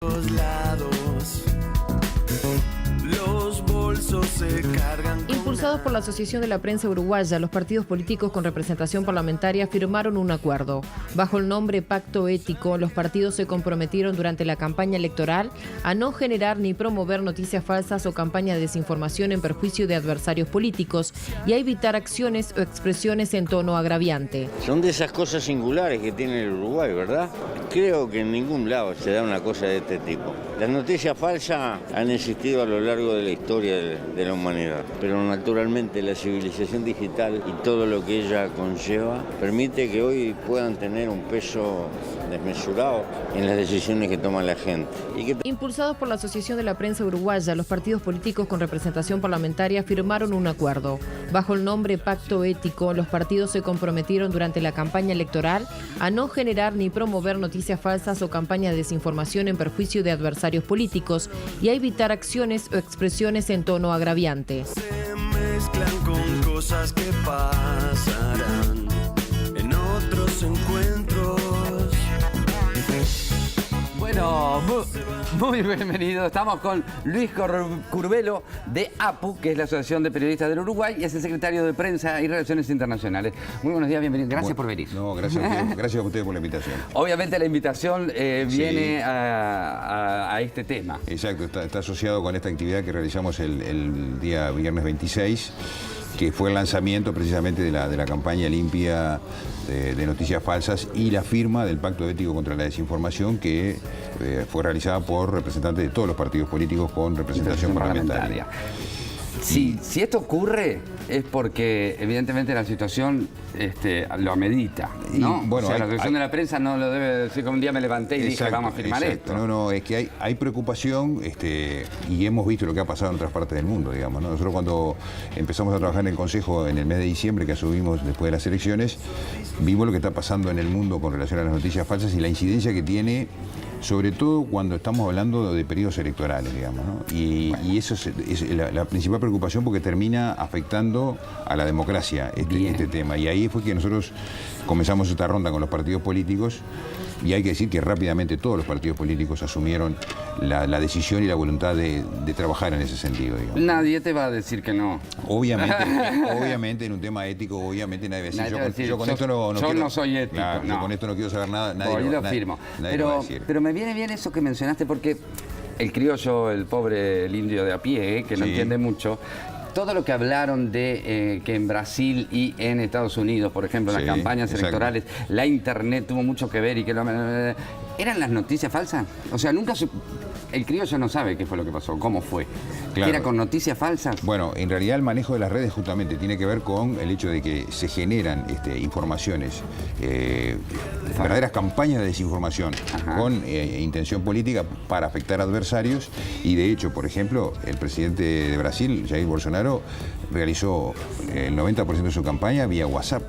Los lados, los bolsos se cargan. Impulsados por la Asociación de la Prensa Uruguaya, los partidos políticos con representación parlamentaria firmaron un acuerdo. Bajo el nombre Pacto Ético, los partidos se comprometieron durante la campaña electoral a no generar ni promover noticias falsas o campaña de desinformación en perjuicio de adversarios políticos y a evitar acciones o expresiones en tono agraviante. Son de esas cosas singulares que tiene el Uruguay, ¿verdad? Creo que en ningún lado se da una cosa de este tipo. Las noticias falsas han existido a lo largo de la historia de la humanidad, pero naturalmente la civilización digital y todo lo que ella conlleva permite que hoy puedan tener un peso desmesurado en las decisiones que toma la gente. Impulsados por la Asociación de la Prensa Uruguaya, los partidos políticos con representación parlamentaria firmaron un acuerdo. Bajo el nombre Pacto Ético, los partidos se comprometieron durante la campaña electoral a no generar ni promover noticias falsas o campaña de desinformación en perjuicio de adversarios políticos y a evitar acciones o expresiones en tono agraviante. Se mezclan con cosas que pasarán en otros encuentros. Bueno, muy bienvenido. Estamos con Luis Curbelo de APU, que es la Asociación de Periodistas del Uruguay, y es el secretario de Prensa y Relaciones Internacionales. Muy buenos días, bienvenido. Gracias por venir. No, gracias a ustedes por la invitación. Obviamente la invitación viene a este tema. Exacto, está asociado con esta actividad que realizamos el día viernes 26, que fue el lanzamiento precisamente de la campaña limpia de noticias falsas y la firma del Pacto Ético contra la Desinformación, que fue realizada por representantes de todos los partidos políticos con representación parlamentaria. Si esto ocurre es porque evidentemente la situación lo amerita, ¿no? Bueno, o sea, la Asociación de la Prensa no lo debe decir que un día me levanté y dije vamos a firmar esto. No, es que hay preocupación y hemos visto lo que ha pasado en otras partes del mundo, digamos, ¿no? Nosotros cuando empezamos a trabajar en el Consejo en el mes de diciembre, que asumimos después de las elecciones, vimos lo que está pasando en el mundo con relación a las noticias falsas y la incidencia que tiene, sobre todo cuando estamos hablando de periodos electorales, digamos, ¿no? Y eso es la principal preocupación, porque termina afectando a la democracia este tema. Y ahí fue que nosotros comenzamos esta ronda con los partidos políticos, y hay que decir que rápidamente todos los partidos políticos asumieron la decisión y la voluntad de trabajar en ese sentido, digamos. Nadie te va a decir que no. Obviamente en un tema ético, obviamente nadie va a decir, yo con esto no soy ético. Claro, no. Yo con esto no quiero saber nada, nadie lo firmo. Pero me viene bien eso que mencionaste, porque el criollo, el pobre, el indio de a pie, que no entiende mucho, todo lo que hablaron de que en Brasil y en Estados Unidos, por ejemplo, las campañas electorales, la internet tuvo mucho que ver y que ¿eran las noticias falsas? O sea, el criollo no sabe qué fue lo que pasó, cómo fue. Claro. ¿Era con noticias falsas? Bueno, en realidad el manejo de las redes justamente tiene que ver con el hecho de que se generan informaciones, verdaderas campañas de desinformación con intención política para afectar a adversarios, y de hecho, por ejemplo, el presidente de Brasil, Jair Bolsonaro, realizó el 90% de su campaña vía WhatsApp.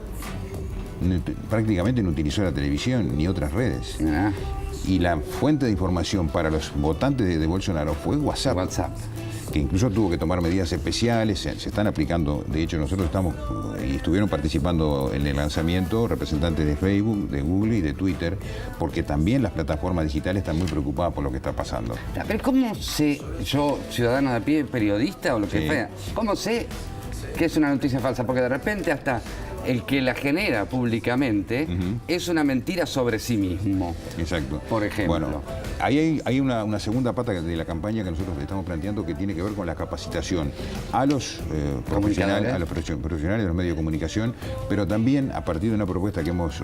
Prácticamente no utilizó la televisión ni otras redes. Y la fuente de información para los votantes de Bolsonaro fue WhatsApp, que incluso tuvo que tomar medidas especiales, se están aplicando. De hecho, nosotros estuvieron participando en el lanzamiento representantes de Facebook, de Google y de Twitter, porque también las plataformas digitales están muy preocupadas por lo que está pasando. Pero ¿cómo sé, yo, ciudadano de a pie, periodista o lo que sea, cómo sé que es una noticia falsa? Porque de repente hasta el que la genera públicamente es una mentira sobre sí mismo. Exacto. Por ejemplo. Bueno, ahí hay una segunda pata de la campaña que nosotros estamos planteando, que tiene que ver con la capacitación a los profesionales de los medios de comunicación, pero también a partir de una propuesta que hemos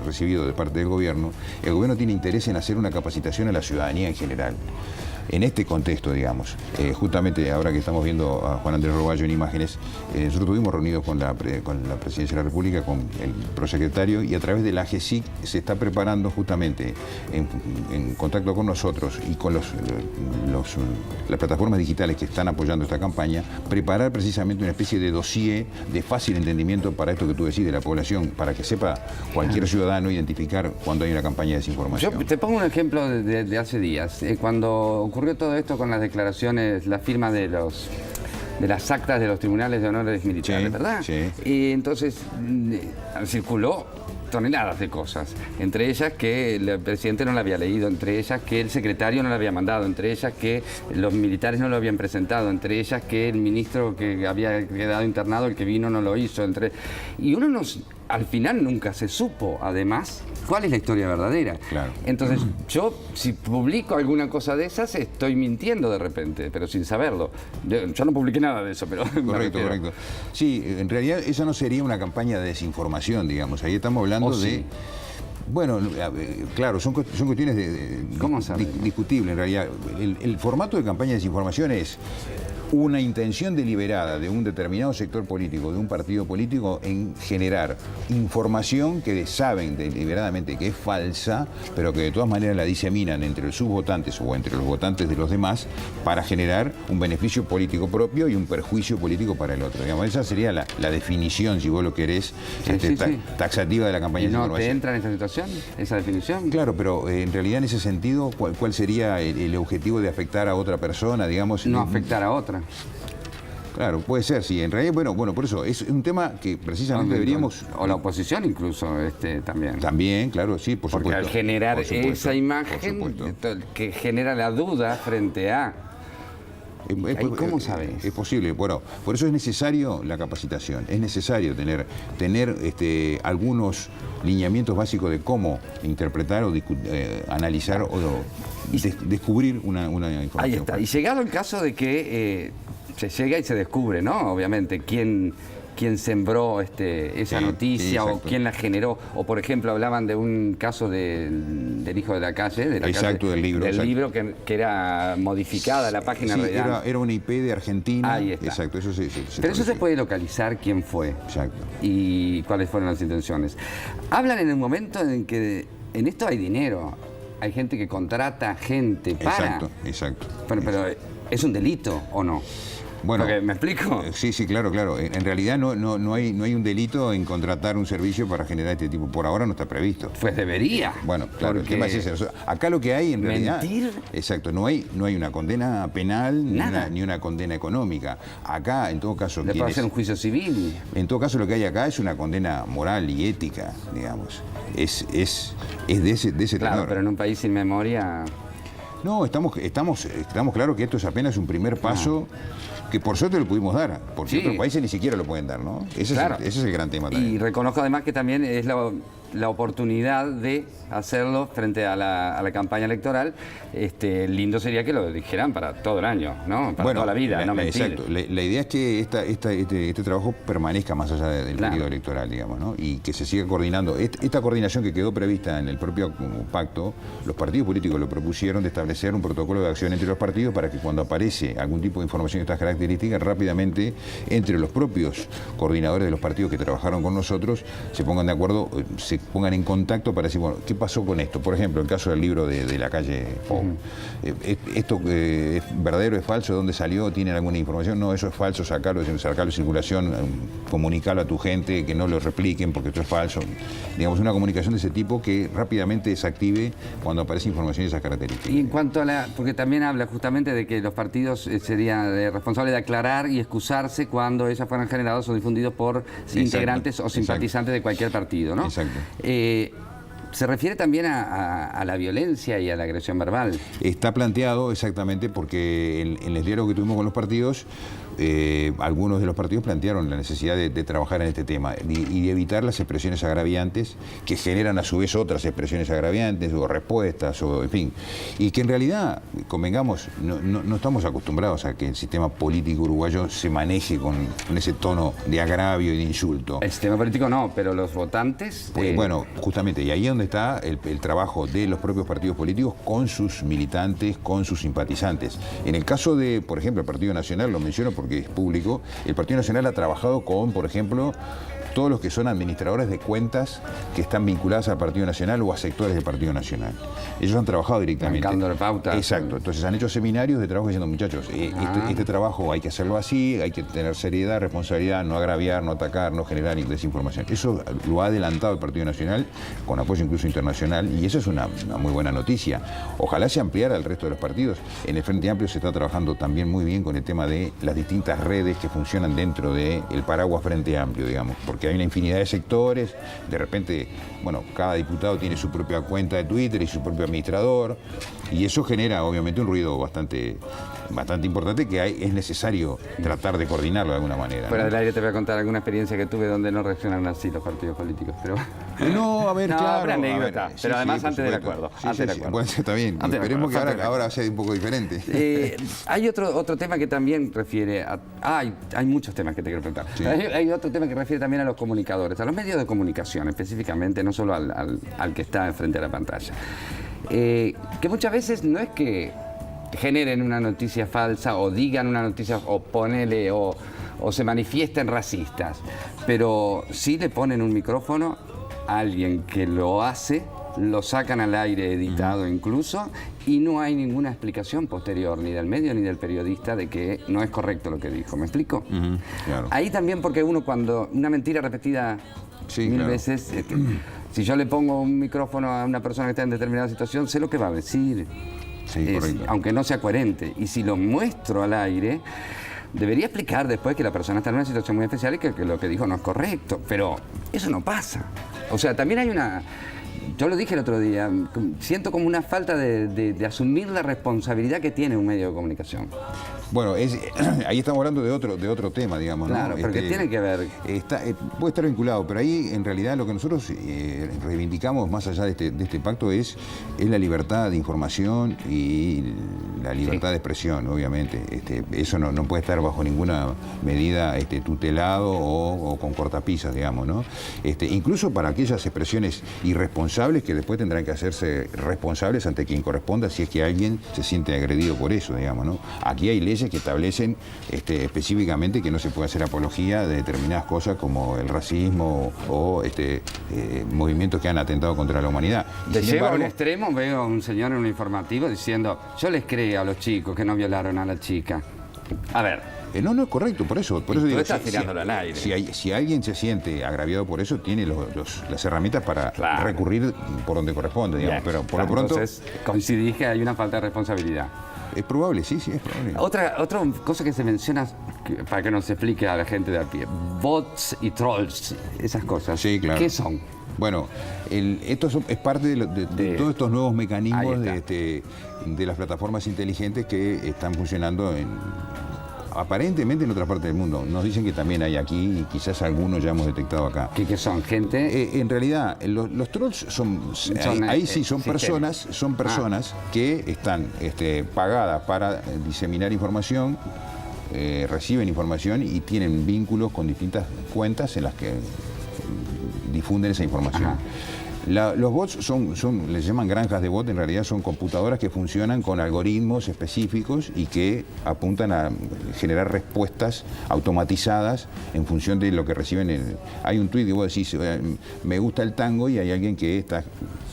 recibido de parte del gobierno. El gobierno tiene interés en hacer una capacitación a la ciudadanía en general. En este contexto, digamos, justamente ahora que estamos viendo a Juan Andrés Roballo en imágenes, nosotros estuvimos reunidos con la Presidencia de la República, con el prosecretario, y a través de la AGESIC se está preparando justamente en contacto con nosotros y con las plataformas digitales que están apoyando esta campaña, preparar precisamente una especie de dossier de fácil entendimiento para esto que tú decís de la población, para que sepa cualquier ciudadano identificar cuando hay una campaña de desinformación. Yo te pongo un ejemplo de hace días. Cuando ocurrió todo esto con las declaraciones, la firma de las actas de los tribunales de honores militares, ¿verdad? Sí. Y entonces circuló toneladas de cosas, entre ellas que el presidente no la había leído, entre ellas que el secretario no la había mandado, entre ellas que los militares no lo habían presentado, entre ellas que el ministro que había quedado internado, el que vino, no lo hizo, y uno al final nunca se supo, además, cuál es la historia verdadera. Claro. Entonces, yo, si publico alguna cosa de esas, estoy mintiendo de repente, pero sin saberlo. Yo no publiqué nada de eso, pero... Correcto. Sí, en realidad esa no sería una campaña de desinformación, digamos. Ahí estamos hablando de... Bueno, claro, son cuestiones discutibles en realidad. El formato de campaña de desinformación es una intención deliberada de un determinado sector político, de un partido político, en generar información que saben deliberadamente que es falsa, pero que de todas maneras la diseminan entre sus votantes o entre los votantes de los demás para generar un beneficio político propio y un perjuicio político para el otro. Digamos, esa sería la definición, si vos lo querés, taxativa de la campaña de desinformación. ¿No te entra en esta situación, esa definición? Claro, pero en realidad en ese sentido, ¿cuál sería el objetivo de afectar a otra persona, digamos? No afectar a otra. Claro, puede ser, sí. En realidad, bueno, por eso es un tema que precisamente deberíamos... O la oposición incluso también. También, claro, sí, por supuesto. Porque al generar esa imagen que genera la duda frente a... ¿Cómo sabes? Es posible. Bueno, por eso es necesario la capacitación. Es necesario tener algunos lineamientos básicos de cómo interpretar o analizar o descubrir una información. Ahí está. Y llegado el caso de que se llega y se descubre, ¿no? Obviamente, quién sembró esa noticia o quién la generó. O, por ejemplo, hablaban de un caso del hijo de la calle. Del libro. Del libro que era modificada la página. Sí, era una IP de Argentina. Ahí está. Exacto, eso sí. Pero eso se puede localizar quién fue. Exacto. Y cuáles fueron las intenciones. Hablan en el momento en que en esto hay dinero. Hay gente que contrata gente para... Exacto. Pero ¿es un delito o no? Bueno, ¿me explico? Sí, claro. En realidad no hay un delito en contratar un servicio para generar este tipo. Por ahora no está previsto. Pues debería. Bueno, claro, el tema es ese. O sea, acá lo que hay en realidad... ¿Mentir? Exacto, no hay una condena penal ni una condena económica. Acá, en todo caso... ¿Le puede hacer un juicio civil? En todo caso, lo que hay acá es una condena moral y ética, digamos. Es de ese claro, tenor. pero en un país sin memoria... No, estamos claros que esto es apenas un primer paso que por suerte lo pudimos dar, porque otros países ni siquiera lo pueden dar, ¿no? Ese es el gran tema también. Y reconozco además que también es la oportunidad de hacerlo frente a la campaña electoral. Lindo sería que lo dijeran para todo el año, ¿no? Para toda la vida, no mentir. Exacto. La idea es que este trabajo permanezca más allá del periodo electoral, digamos, ¿no? Y que se siga coordinando. Esta coordinación que quedó prevista en el propio pacto, los partidos políticos lo propusieron de establecer un protocolo de acción entre los partidos para que cuando aparece algún tipo de información de estas características, rápidamente entre los propios coordinadores de los partidos que trabajaron con nosotros se pongan de acuerdo, se pongan en contacto para decir, bueno, ¿qué pasó con esto? Por ejemplo, el caso del libro de la calle Pou. ¿Esto es verdadero, es falso? ¿Dónde salió? ¿Tienen alguna información? No, eso es falso, sacarlo de circulación, comunicarlo a tu gente, que no lo repliquen porque esto es falso. Digamos, una comunicación de ese tipo que rápidamente desactive cuando aparece información de esas características. Y en cuanto a porque también habla justamente de que los partidos serían responsables de aclarar y excusarse cuando ellas fueran generados o difundidos por integrantes o simpatizantes de cualquier partido, ¿no? Exacto. Se refiere también a la violencia y a la agresión verbal. Está planteado exactamente porque en el diálogo que tuvimos con los partidos, algunos de los partidos plantearon la necesidad de trabajar en este tema y de evitar las expresiones agraviantes que generan a su vez otras expresiones agraviantes o respuestas, o en fin. Y que en realidad, convengamos, no estamos acostumbrados a que el sistema político uruguayo se maneje con ese tono de agravio y de insulto. El sistema político no, pero los votantes... Bueno, justamente, y ahí es donde está el trabajo de los propios partidos políticos con sus militantes, con sus simpatizantes. En el caso de, por ejemplo, el Partido Nacional, lo menciono porque es público, el Partido Nacional ha trabajado con, por ejemplo, todos los que son administradores de cuentas que están vinculadas al Partido Nacional o a sectores del Partido Nacional. Ellos han trabajado directamente. Marcando pautas. Exacto. Entonces han hecho seminarios de trabajo diciendo, muchachos, este trabajo hay que hacerlo así, hay que tener seriedad, responsabilidad, no agraviar, no atacar, no generar desinformación. Eso lo ha adelantado el Partido Nacional, con apoyo incluso internacional, y eso es una muy buena noticia. Ojalá se ampliara al resto de los partidos. En el Frente Amplio se está trabajando también muy bien con el tema de las distintas redes que funcionan dentro del paraguas Frente Amplio, digamos, porque porque hay una infinidad de sectores, de repente, bueno, cada diputado tiene su propia cuenta de Twitter y su propio administrador, y eso genera obviamente un ruido bastante importante que es necesario tratar de coordinarlo de alguna manera. Fuera del aire te voy a contar alguna experiencia que tuve donde no reaccionaron así los partidos políticos, pero... No, a ver, no, claro. una anécdota, sí, pero además por antes del supuesto. acuerdo. Sí, Antes del sí, acuerdo. bueno, está bien. Antes del Esperemos acuerdo, que ahora sea un poco diferente. Hay otro tema que también refiere a... hay muchos temas que te quiero preguntar. Sí. Hay otro tema que refiere también a los comunicadores, a los medios de comunicación específicamente, no solo al que está enfrente de la pantalla. Que muchas veces no es que generen una noticia falsa o digan una noticia o se manifiesten racistas, pero sí le ponen un micrófono a alguien que lo hace, lo sacan al aire editado incluso, y no hay ninguna explicación posterior ni del medio ni del periodista de que no es correcto lo que dijo. ¿Me explico? Claro. Ahí también, porque uno cuando una mentira repetida mil veces, si yo le pongo un micrófono a una persona que está en determinada situación, sé lo que va a decir. Sí, correcto. Aunque no sea coherente. Y si lo muestro al aire, debería explicar después que la persona está en una situación muy especial y que lo que dijo no es correcto. Pero eso no pasa. O sea, también hay una... Yo lo dije el otro día, siento como una falta de asumir la responsabilidad que tiene un medio de comunicación. Bueno, ahí estamos hablando de otro tema, digamos, ¿no? Claro, porque tiene que ver... puede estar vinculado, pero ahí en realidad lo que nosotros reivindicamos más allá de este pacto es la libertad de información y la libertad de expresión, obviamente. Eso no puede estar bajo ninguna medida tutelado o con cortapisas, digamos, ¿no? Incluso para aquellas expresiones irresponsables que después tendrán que hacerse responsables ante quien corresponda si es que alguien se siente agredido por eso, digamos, ¿no? Aquí hay leyes que establecen específicamente que no se puede hacer apología de determinadas cosas como el racismo o movimientos que han atentado contra la humanidad. Te lleva a un extremo, veo a un señor en un informativo diciendo, yo les creo a los chicos que no violaron a la chica. A ver. No es correcto, por eso digo, estás tirándolo al aire. Si alguien se siente agraviado por eso, tiene las herramientas para recurrir por donde corresponde, digamos. Pero por lo pronto... Entonces, coincidís que hay una falta de responsabilidad. Es probable, sí, es probable. Otra cosa que se menciona, para que nos explique a la gente de a pie, bots y trolls, esas cosas. Sí, claro. ¿Qué son? Bueno, esto es parte de todos estos nuevos mecanismos de las plataformas inteligentes que están funcionando aparentemente en otra parte del mundo. Nos dicen que también hay aquí y quizás algunos ya hemos detectado acá. ¿Qué son? ¿Gente? En realidad, los trolls son personas que están pagadas para diseminar información, reciben información y tienen vínculos con distintas cuentas en las que difunden esa información. Ajá. Los bots les llaman granjas de bot, en realidad son computadoras que funcionan con algoritmos específicos y que apuntan a generar respuestas automatizadas en función de lo que reciben. Hay un tuit que vos decís, me gusta el tango, y hay alguien que está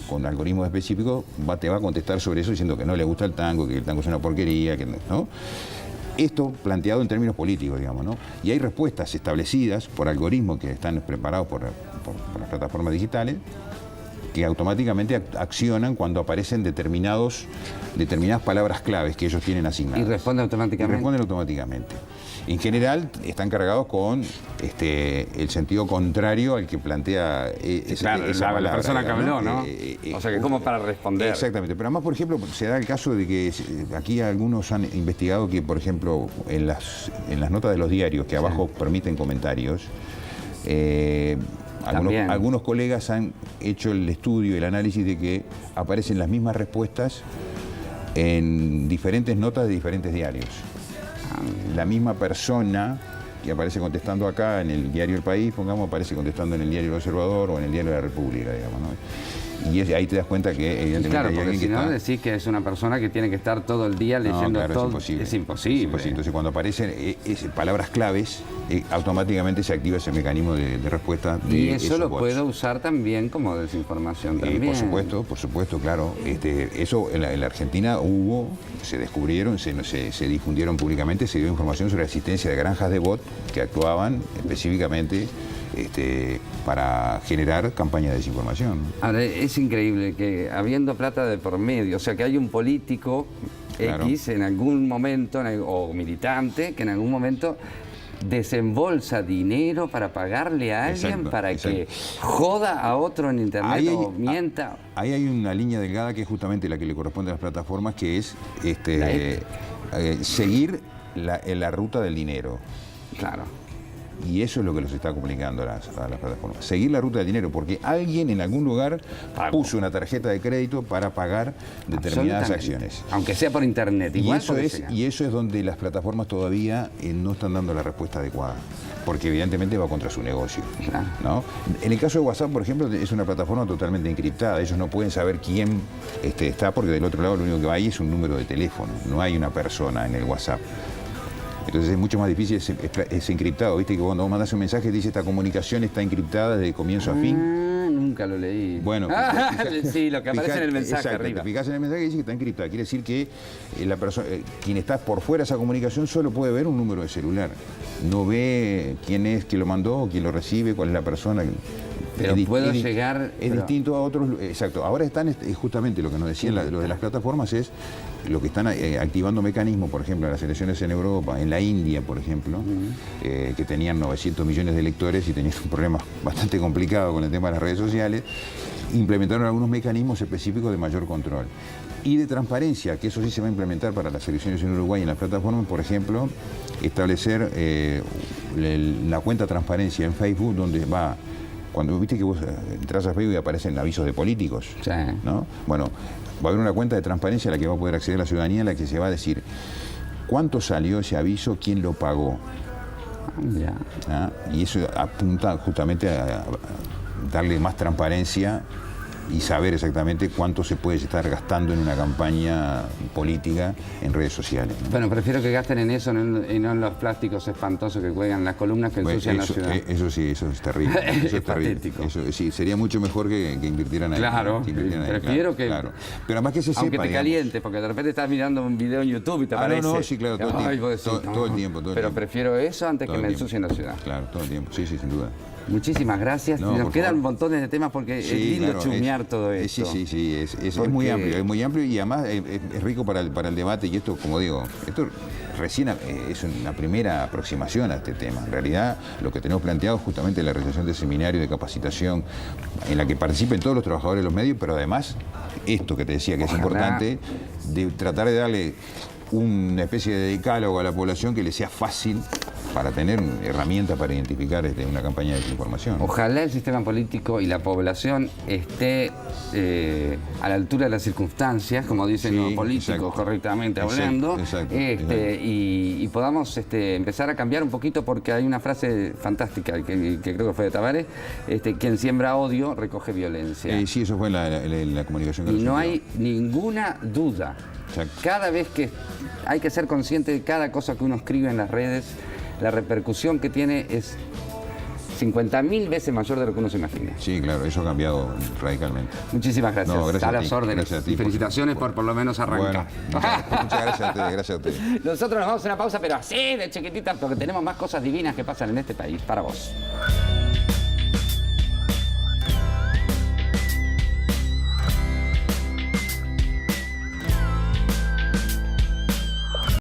con algoritmos específicos, te va a contestar sobre eso diciendo que no le gusta el tango, que el tango es una porquería, ¿no? Esto planteado en términos políticos, digamos, ¿no? Y hay respuestas establecidas por algoritmos que están preparados por las plataformas digitales, que automáticamente accionan cuando aparecen determinadas palabras claves que ellos tienen asignadas. Y responden automáticamente. En general están cargados con el sentido contrario al que plantea esa palabra. La persona que habló, ¿no? O sea, que como para responder. Exactamente. Pero además, por ejemplo, se da el caso de que aquí algunos han investigado que, por ejemplo, en las notas de los diarios que abajo permiten comentarios, algunos colegas han hecho el estudio y el análisis de que aparecen las mismas respuestas en diferentes notas de diferentes diarios. La misma persona que aparece contestando acá en el diario El País, pongamos, aparece contestando en el diario El Observador o en el diario La República, digamos, ¿no? Y ahí te das cuenta que evidentemente claro, hay porque alguien si que no está... decís que es una persona que tiene que estar todo el día leyendo todo. Es imposible. Entonces cuando aparecen palabras claves, automáticamente se activa ese mecanismo de respuesta de y eso esos lo bots. puedo usar también como desinformación también. Por supuesto, claro. Eso en la Argentina se descubrieron, se difundieron públicamente, se dio información sobre la existencia de granjas de bot que actuaban específicamente para generar campañas de desinformación. Ahora, es increíble que habiendo plata de por medio, o sea que hay un político X en algún momento, o militante, que en algún momento desembolsa dinero para pagarle a alguien, Exacto, para exacto. que joda a otro en internet o mienta. Ahí hay una línea delgada que es justamente la que le corresponde a las plataformas, que es seguir la ruta del dinero. Claro. Y eso es lo que los está complicando a las plataformas. Seguir la ruta del dinero, porque alguien en algún lugar puso una tarjeta de crédito para pagar determinadas acciones. Aunque sea por internet. Igual y eso es donde las plataformas todavía no están dando la respuesta adecuada, porque evidentemente va contra su negocio. Claro. ¿No? En el caso de WhatsApp, por ejemplo, es una plataforma totalmente encriptada. Ellos no pueden saber quién está, porque del otro lado lo único que va ahí es un número de teléfono. No hay una persona en el WhatsApp. Entonces es mucho más difícil, es encriptado. Viste que cuando vos mandás un mensaje dice esta comunicación está encriptada desde comienzo a fin. Nunca lo leí. Bueno, sí, lo que aparece en el mensaje exacto, arriba. Te fijás en el mensaje y dice que está encriptada. Quiere decir que la persona, quien está por fuera de esa comunicación solo puede ver un número de celular. No ve quién es, quién lo mandó, quién lo recibe, cuál es la persona. Pero puedo llegar... Es distinto a otros... Exacto. Ahora están, justamente lo que nos decían lo de las plataformas es lo que están activando mecanismos, por ejemplo, en las elecciones en Europa, en la India, por ejemplo, que tenían 900 millones de electores y tenían un problema bastante complicado con el tema de las redes sociales, implementaron algunos mecanismos específicos de mayor control. Y de transparencia, que eso sí se va a implementar para las elecciones en Uruguay en las plataformas, por ejemplo, establecer la cuenta transparencia en Facebook, donde va... Cuando viste que vos entras a Facebook y aparecen avisos de políticos, sí, ¿no? Bueno, va a haber una cuenta de transparencia a la que va a poder acceder la ciudadanía, en la que se va a decir cuánto salió ese aviso, quién lo pagó. Ya. ¿Ah? Y eso apunta justamente a darle más transparencia y saber exactamente cuánto se puede estar gastando en una campaña política en redes sociales, ¿no? Bueno, prefiero que gasten en eso y no en los plásticos espantosos que cuelgan las columnas que ensucian la ciudad. Eso sí, eso es terrible. Eso es terrible. Patético. Eso, sí, sería mucho mejor que invirtieran ahí. Claro, prefiero que... Claro. Pero además que se sepa, aunque te digamos, caliente, porque de repente estás mirando un video en YouTube y te aparece... No, sí, claro, todo el tiempo. Todo el tiempo. Pero prefiero eso antes que me ensucien la ciudad. Claro, todo el tiempo. Sí, sin duda. Muchísimas gracias. Nos quedan montones de temas porque es lindo chumear todo esto. Sí, es muy amplio y además es rico para el debate, y esto, como digo, esto recién es una primera aproximación a este tema. En realidad, lo que tenemos planteado es justamente la realización de seminarios de capacitación en la que participen todos los trabajadores de los medios, pero además, esto que te decía que es importante, de tratar de darle una especie de decálogo a la población que le sea fácil para tener herramientas para identificar una campaña de desinformación. Ojalá el sistema político y la población esté a la altura de las circunstancias, como dicen los políticos, correctamente hablando, y podamos empezar a cambiar un poquito, porque hay una frase fantástica que creo que fue de Tavares, quien siembra odio recoge violencia. Sí, eso fue la comunicación que y no hay ninguna duda. Exacto. Cada vez que hay que ser consciente de cada cosa que uno escribe en las redes, la repercusión que tiene es 50.000 veces mayor de lo que uno se imagina. Sí, claro, eso ha cambiado radicalmente. Muchísimas gracias. Gracias a las órdenes. Gracias a ti, y felicitaciones por lo menos arrancar. Bueno, muchas gracias a ustedes, gracias a ustedes. Nosotros nos vamos a una pausa, pero así de chiquititas, porque tenemos más cosas divinas que pasan en este país para vos.